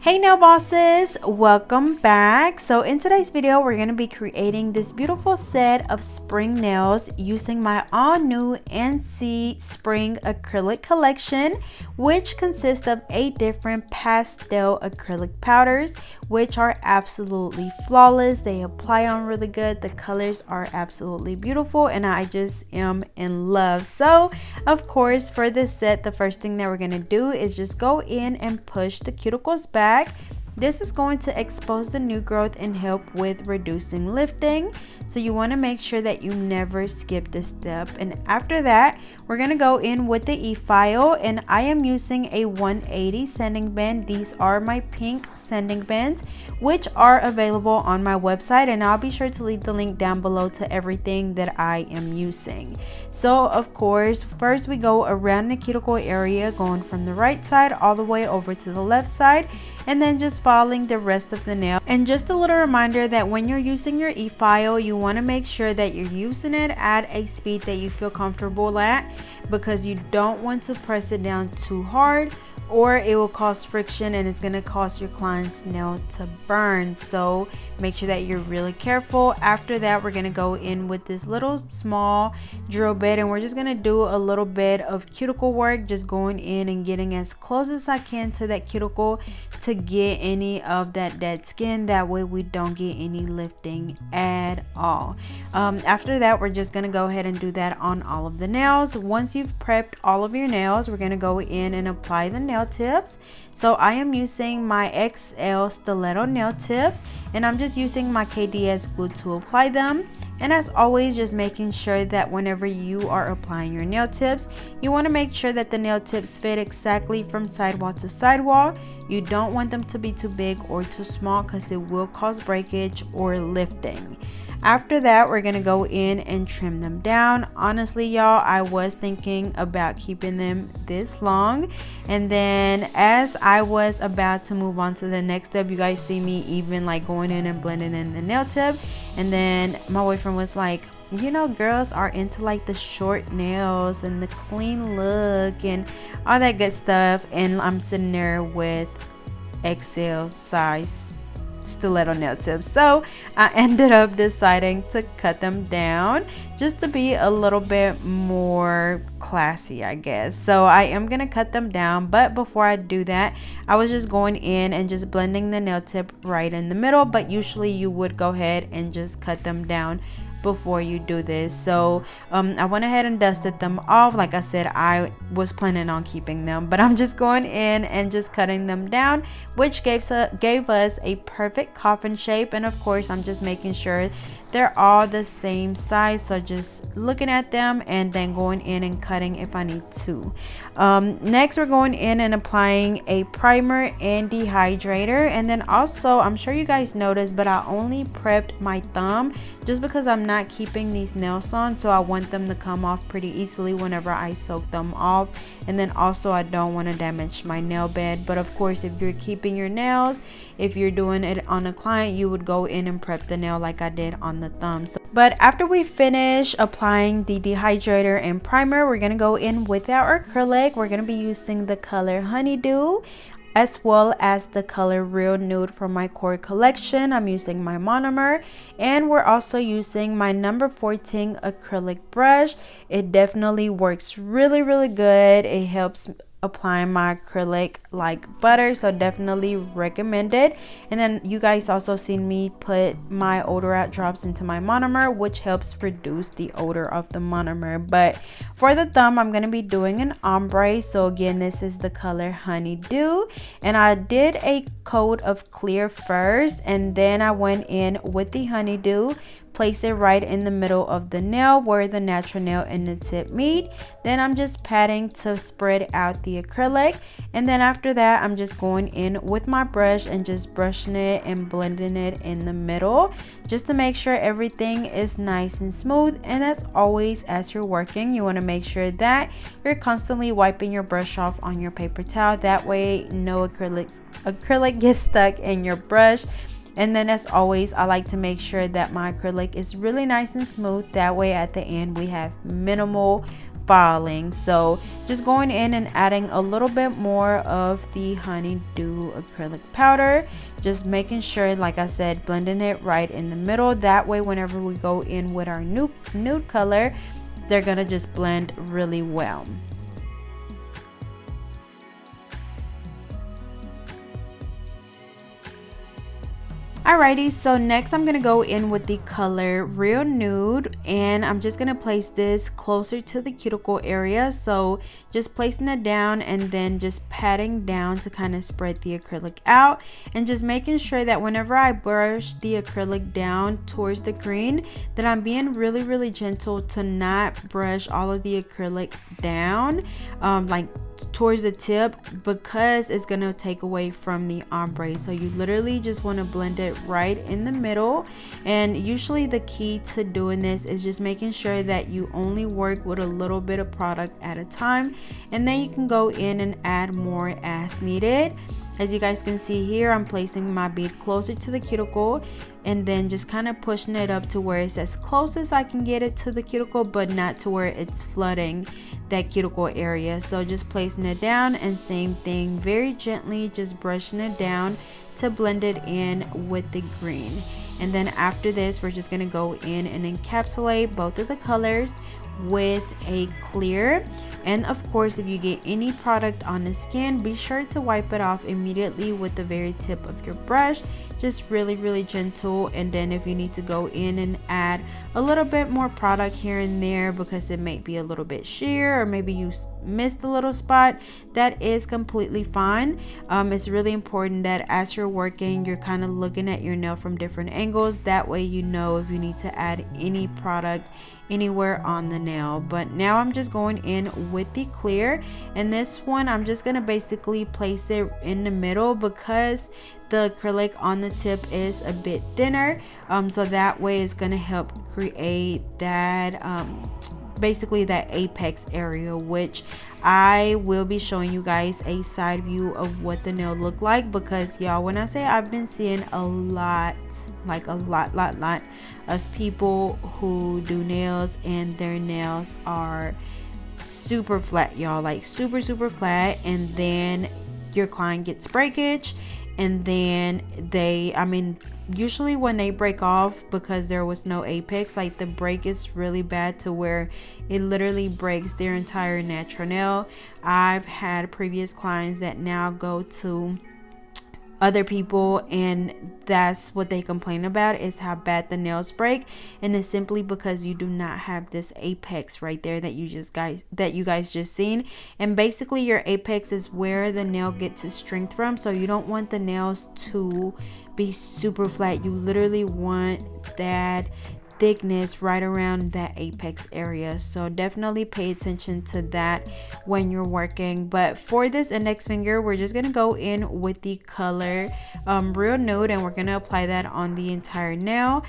Hey nail bosses, welcome back. So in today's video we're going to be creating this beautiful set of spring nails using my all new NC Spring Acrylic Collection, which consists of 8 different pastel acrylic powders, which are absolutely flawless. They apply on really good. The colors are absolutely beautiful and I just am in love. So of course for this set, the first thing that we're going to do is just go in and push the cuticles back. This is going to expose the new growth and help with reducing lifting. So you want to make sure that you never skip this step. And after that, we're going to go in with the e-file, and I am using a 180 sanding band. These are my pink sanding bands, which are available on my website, and I'll be sure to leave the link down below to everything that I am using. So of course, first we go around the cuticle area, going from the right side all the way over to the left side, and then just following the rest of the nail. And just a little reminder that when you're using your e-file, you want to make sure that you're using it at a speed that you feel comfortable at, because you don't want to press it down too hard or it will cause friction and it's going to cause your client's nail to burn. So make sure that you're really careful. After that, we're going to go in with this little small drill bit, and we're just going to do a little bit of cuticle work, just going in and getting as close as I can to that cuticle to get any of that dead skin. That way we don't get any lifting at all. After that, we're just going to go ahead and do that on all of the nails. Once you've prepped all of your nails, we're going to go in and apply the nail tips. So I am using my XL stiletto nail tips, and I'm just using my KDS glue to apply them. And as always, just making sure that whenever you are applying your nail tips, you want to make sure that the nail tips fit exactly from sidewall to sidewall. You don't want them to be too big or too small, because it will cause breakage or lifting. After that, we're gonna go in and trim them down. Honestly, y'all, I was thinking about keeping them this long, and then as I was about to move on to the next step, you guys see me even like going in and blending in the nail tip, and then my boyfriend was like, you know, girls are into like the short nails and the clean look and all that good stuff, and I'm sitting there with XL size stiletto nail tips. So I ended up deciding to cut them down just to be a little bit more classy, I guess. So I am gonna cut them down, but before I do that, I was just going in and just blending the nail tip right in the middle, but usually you would go ahead and just cut them down before you do this. So I went ahead and dusted them off. Like I said, I was planning on keeping them, but I'm just going in and just cutting them down, which gave us a perfect coffin shape. And of course, I'm just making sure they're all the same size, so just looking at them and then going in and cutting if I need to. Next, we're going in and applying a primer and dehydrator, and then also, I'm sure you guys noticed, but I only prepped my thumb just because I'm not keeping these nails on, so I want them to come off pretty easily whenever I soak them off. And then also, I don't want to damage my nail bed. But of course, if you're keeping your nails, if you're doing it on a client, you would go in and prep the nail like I did on the thumb. So, but after we finish applying the dehydrator and primer, we're gonna go in with our acrylic. We're gonna be using the color Honeydew, as well as the color Real Nude from my core collection. I'm using my monomer, and we're also using my number 14 acrylic brush. It definitely works really good. It helps applying my acrylic like butter, so definitely recommend it. And then you guys also seen me put my odor out drops into my monomer, which helps reduce the odor of the monomer. But for the thumb, I'm going to be doing an ombre. So again, this is the color Honeydew, and I did a coat of clear first, and then I went in with the Honeydew, place it right in the middle of the nail where the natural nail and the tip meet. Then I'm just patting to spread out the acrylic, and then after that, I'm just going in with my brush and just brushing it and blending it in the middle, just to make sure everything is nice and smooth. And as always, as you're working, you want to make sure that you're constantly wiping your brush off on your paper towel. That way no acrylic gets stuck in your brush. And then as always, I like to make sure that my acrylic is really nice and smooth. That way at the end we have minimal falling. So just going in and adding a little bit more of the honeydew acrylic powder, just making sure, like I said, blending it right in the middle. That way whenever we go in with our nude color, they're gonna just blend really well. Alrighty, so next I'm gonna go in with the color Real Nude, and I'm just gonna place this closer to the cuticle area. So just placing it down and then just patting down to kind of spread the acrylic out, and just making sure that whenever I brush the acrylic down towards the green, that I'm being really gentle to not brush all of the acrylic down like towards the tip, because it's gonna take away from the ombre. So you literally just want to blend it right in the middle. And usually the key to doing this is just making sure that you only work with a little bit of product at a time, and then you can go in and add more as needed. As you guys can see here, I'm placing my bead closer to the cuticle and then just kind of pushing it up to where it's as close as I can get it to the cuticle, but not to where it's flooding that cuticle area. So just placing it down, and same thing, very gently just brushing it down to blend it in with the green. And then after this, we're just going to go in and encapsulate both of the colors with a clear. And of course, if you get any product on the skin, be sure to wipe it off immediately with the very tip of your brush, just really gentle. And then if you need to go in and add a little bit more product here and there because it may be a little bit sheer, or maybe you missed a little spot, that is completely fine. It's really important that as you're working, you're kind of looking at your nail from different angles. That way you know if you need to add any product anywhere on the nail. But now I'm just going in with the clear, and this one I'm just gonna basically place it in the middle because the acrylic on the tip is a bit thinner, so that way it's gonna help create that basically that apex area, which I will be showing you guys a side view of what the nail look like. Because y'all, when I say I've been seeing a lot, like a lot of people who do nails and their nails are super flat, y'all, like super flat, and then your client gets breakage, and then usually when they break off because there was no apex, like the break is really bad to where it literally breaks their entire natural nail. I've had previous clients that now go to other people, and that's what they complain about, is how bad the nails break. And it's simply because you do not have this apex right there that you guys just seen. And basically your apex is where the nail gets its strength from. So you don't want the nails to be super flat. You literally want that thickness right around that apex area. So definitely pay attention to that when you're working. But for this index finger, we're just gonna go in with the color Real Nude, and we're gonna apply that on the entire nail.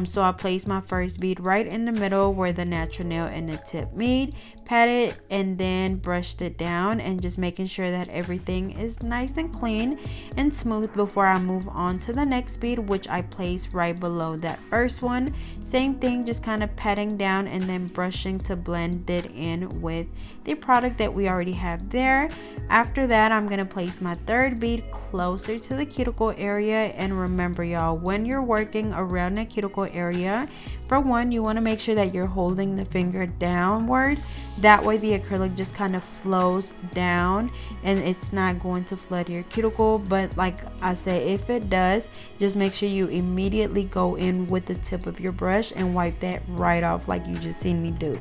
So I place my first bead right in the middle where the natural nail and the tip meet, pat it, and then brushed it down, and just making sure that everything is nice and clean and smooth before I move on to the next bead, which I place right below that first one. Same thing, just kind of patting down and then brushing to blend it in with the product that we already have there. After that, I'm going to place my third bead closer to the cuticle area. And remember, y'all, when you're working around the cuticle area, for one, you want to make sure that you're holding the finger downward. That way the acrylic just kind of flows down and it's not going to flood your cuticle. But like I said, if it does, just make sure you immediately go in with the tip of your brush and wipe that right off like you just seen me do.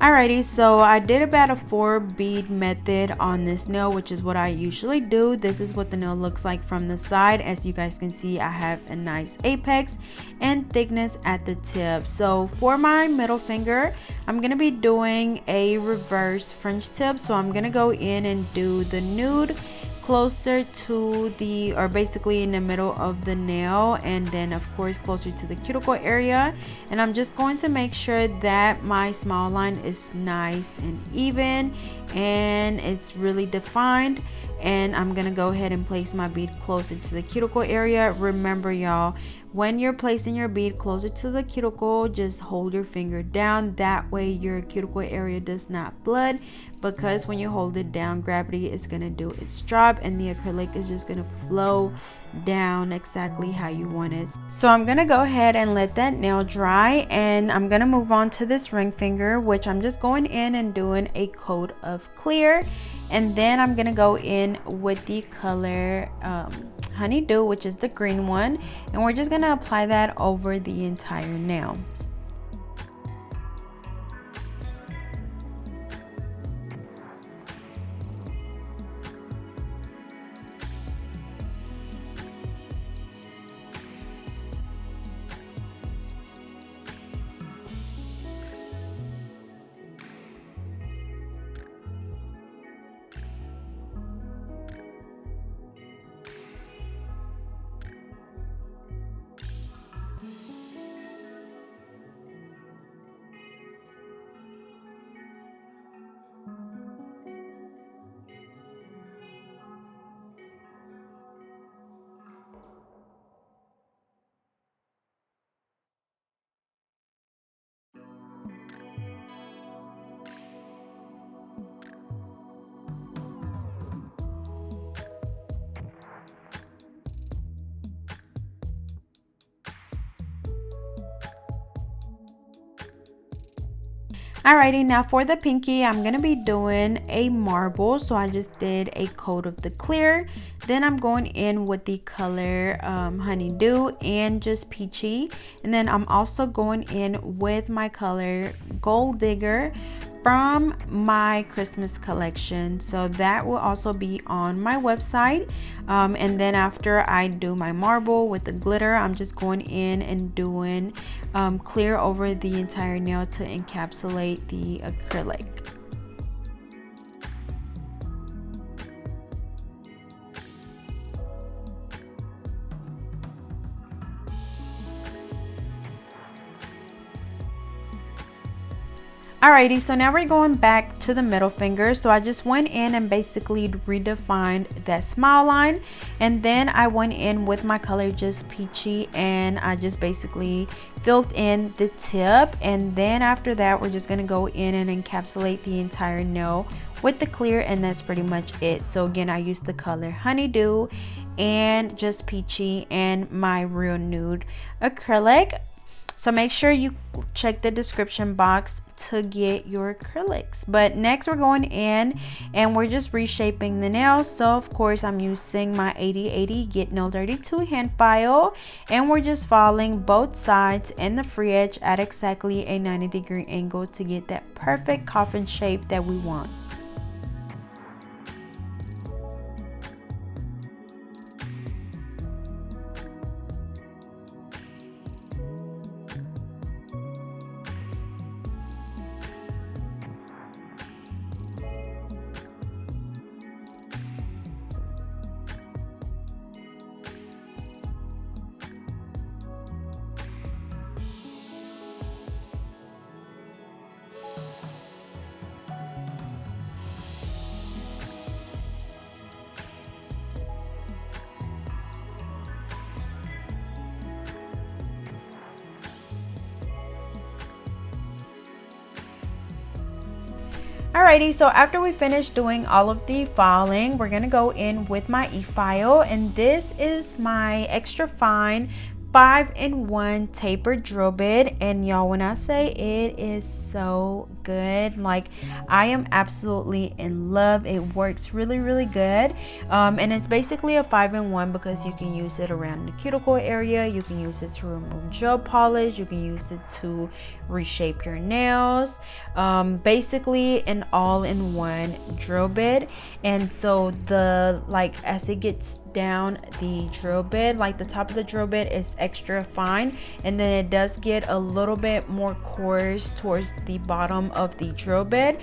Alrighty, so I did about a 4 bead method on this nail, which is what I usually do. This is what the nail looks like from the side. As you guys can see, I have a nice apex and thickness at the tip. So for my middle finger, I'm going to be doing a reverse French tip. So I'm going to go in and do the nude closer to the, or basically in the middle of the nail, and then of course closer to the cuticle area. And I'm just going to make sure that my smile line is nice and even and it's really defined. And I'm gonna go ahead and place my bead closer to the cuticle area. Remember y'all, when you're placing your bead closer to the cuticle, just hold your finger down. That way your cuticle area does not blood, because when you hold it down, gravity is gonna do its job and the acrylic is just gonna flow down exactly how you want it. So I'm gonna go ahead and let that nail dry, and I'm gonna move on to this ring finger, which I'm just going in and doing a coat of clear. And then I'm gonna go in with the color Honeydew, which is the green one, and we're just gonna apply that over the entire nail. Alrighty, now for the pinky, I'm gonna be doing a marble. So I just did a coat of the clear. Then I'm going in with the color Honeydew and just peachy. And then I'm also going in with my color Gold Digger from my Christmas collection. So that will also be on my website. And then after I do my marble with the glitter, I'm just going in and doing clear over the entire nail to encapsulate the acrylic. Alrighty, so now we're going back to the middle finger. So I just went in and basically redefined that smile line, and then I went in with my color just peachy and I just basically filled in the tip. And then after that, we're just gonna go in and encapsulate the entire nail with the clear, and that's pretty much it. So again, I used the color Honeydew and just peachy and my real nude acrylic. So make sure you check the description box to get your acrylics. But next we're going in and we're just reshaping the nails. So of course I'm using my 8080 Get Nail Dirty 2 hand file, and we're just following both sides and the free edge at exactly a 90-degree angle to get that perfect coffin shape that we want. Alrighty, so after we finish doing all of the filing, we're gonna go in with my e-file, and this is my extra fine 5-in-1 tapered drill bit. And y'all, when I say it is so good. Like, I am absolutely in love. It works really good. And it's basically a 5-in-1 because you can use it around the cuticle area, you can use it to remove gel polish, you can use it to reshape your nails. Basically an all-in-one drill bit. And so as it gets down the drill bit, like the top of the drill bit is extra fine, and then it does get a little bit more coarse towards the bottom of the drill bit.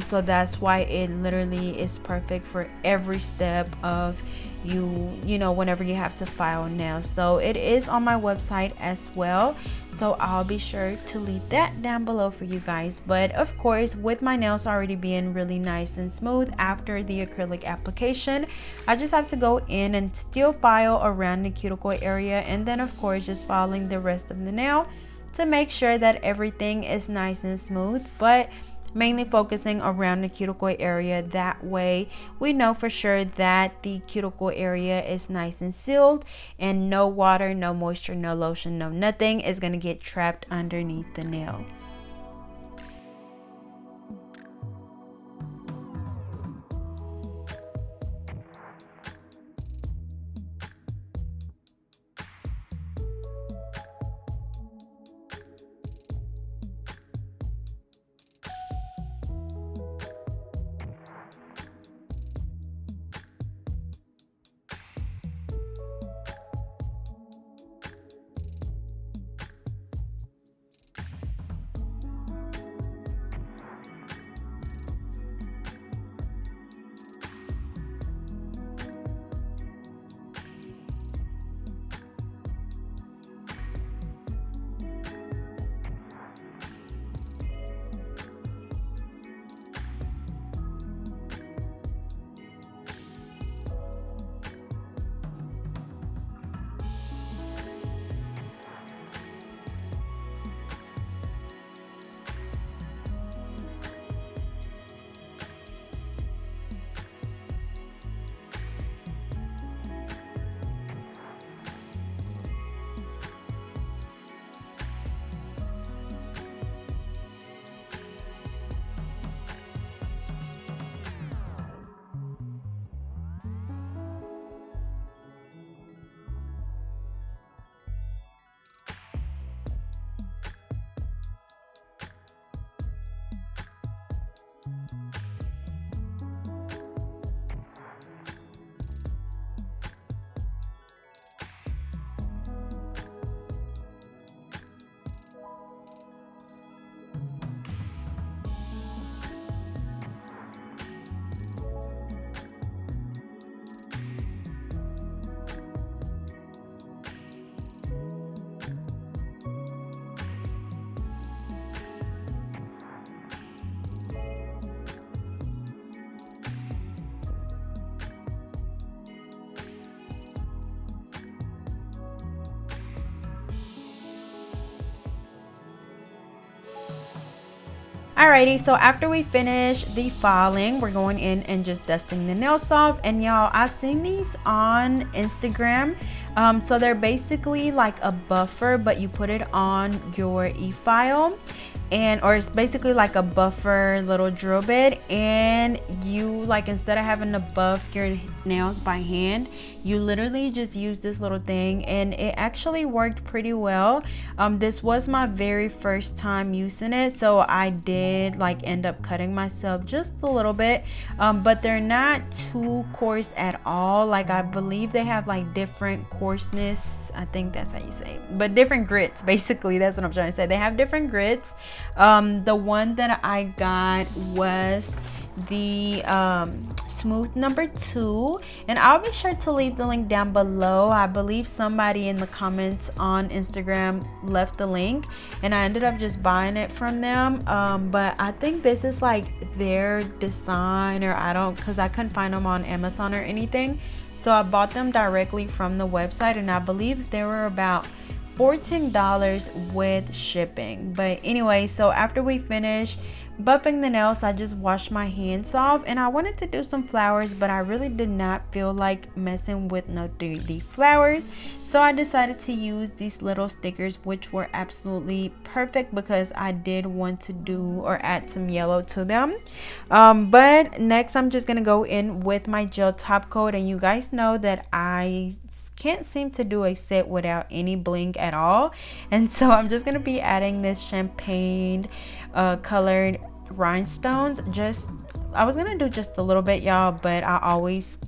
So that's why it literally is perfect for every step of you know, whenever you have to file nails. So it is on my website as well, so I'll be sure to leave that down below for you guys. But of course, with my nails already being really nice and smooth after the acrylic application, I just have to go in and still file around the cuticle area, and then of course just filing the rest of the nail to make sure that everything is nice and smooth, but mainly focusing around the cuticle area. That way we know for sure that the cuticle area is nice and sealed, and no water, no moisture, no lotion, no nothing is going to get trapped underneath the nail. Alrighty, so after we finish the filing, we're going in and just dusting the nails off. And y'all, I seen these on Instagram. So they're basically like a buffer, but you put it on your e-file, or it's basically like a buffer little drill bit, and you, like, instead of having to buff your nails by hand, you literally just use this little thing, and it actually worked pretty well. This was my very first time using it, so I did like end up cutting myself just a little bit, but they're not too coarse at all. Like, I believe they have like different coarseness, I think that's how you say it, but different grits, basically. That's what I'm trying to say. They have different grits. The one that I got was the smooth number 2, and I'll be sure to leave the link down below. I believe somebody in the comments on Instagram left the link, and I ended up just buying it from them. But I think this is like their design, or because I couldn't find them on Amazon or anything, so I bought them directly from the website, and I believe they were about $14 with shipping. But anyway, so after we finish buffing the nails, I just washed my hands off, and I wanted to do some flowers, but I really did not feel like messing with no 3D flowers, so I decided to use these little stickers, which were absolutely perfect because I did want to do or add some yellow to them. But next I'm just gonna go in with my gel top coat, and you guys know that I can't seem to do a set without any bling at all, and so I'm just gonna be adding this champagne colored rhinestones. I was gonna do just a little bit, y'all, but I always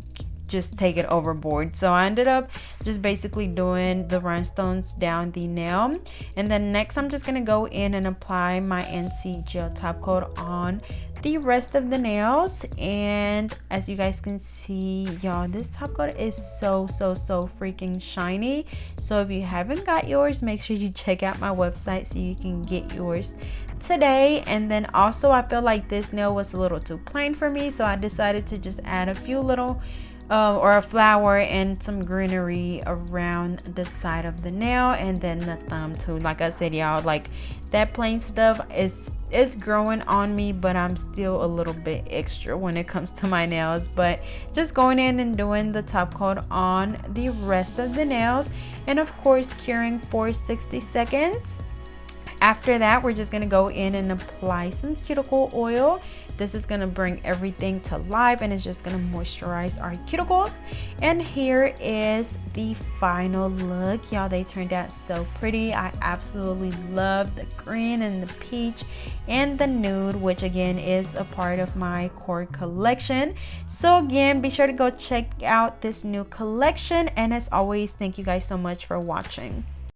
just take it overboard, so I ended up just basically doing the rhinestones down the nail. And then next I'm just gonna go in and apply my NC gel top coat on the rest of the nails. And as you guys can see, y'all, this top coat is so freaking shiny. So if you haven't got yours, make sure you check out my website so you can get yours today. And then also, I feel like this nail was a little too plain for me, so I decided to just add a few little or a flower and some greenery around the side of the nail, and then the thumb too. Like I said, y'all, like that plain stuff is growing on me, but I'm still a little bit extra when it comes to my nails. But just going in and doing the top coat on the rest of the nails, and of course curing for 60 seconds. After that, we're just gonna go in and apply some cuticle oil. This is gonna bring everything to life, and it's just gonna moisturize our cuticles. And here is the final look, y'all. They turned out so pretty. I absolutely love the green and the peach and the nude, which again is a part of my core collection. So again, be sure to go check out this new collection, and as always, thank you guys so much for watching.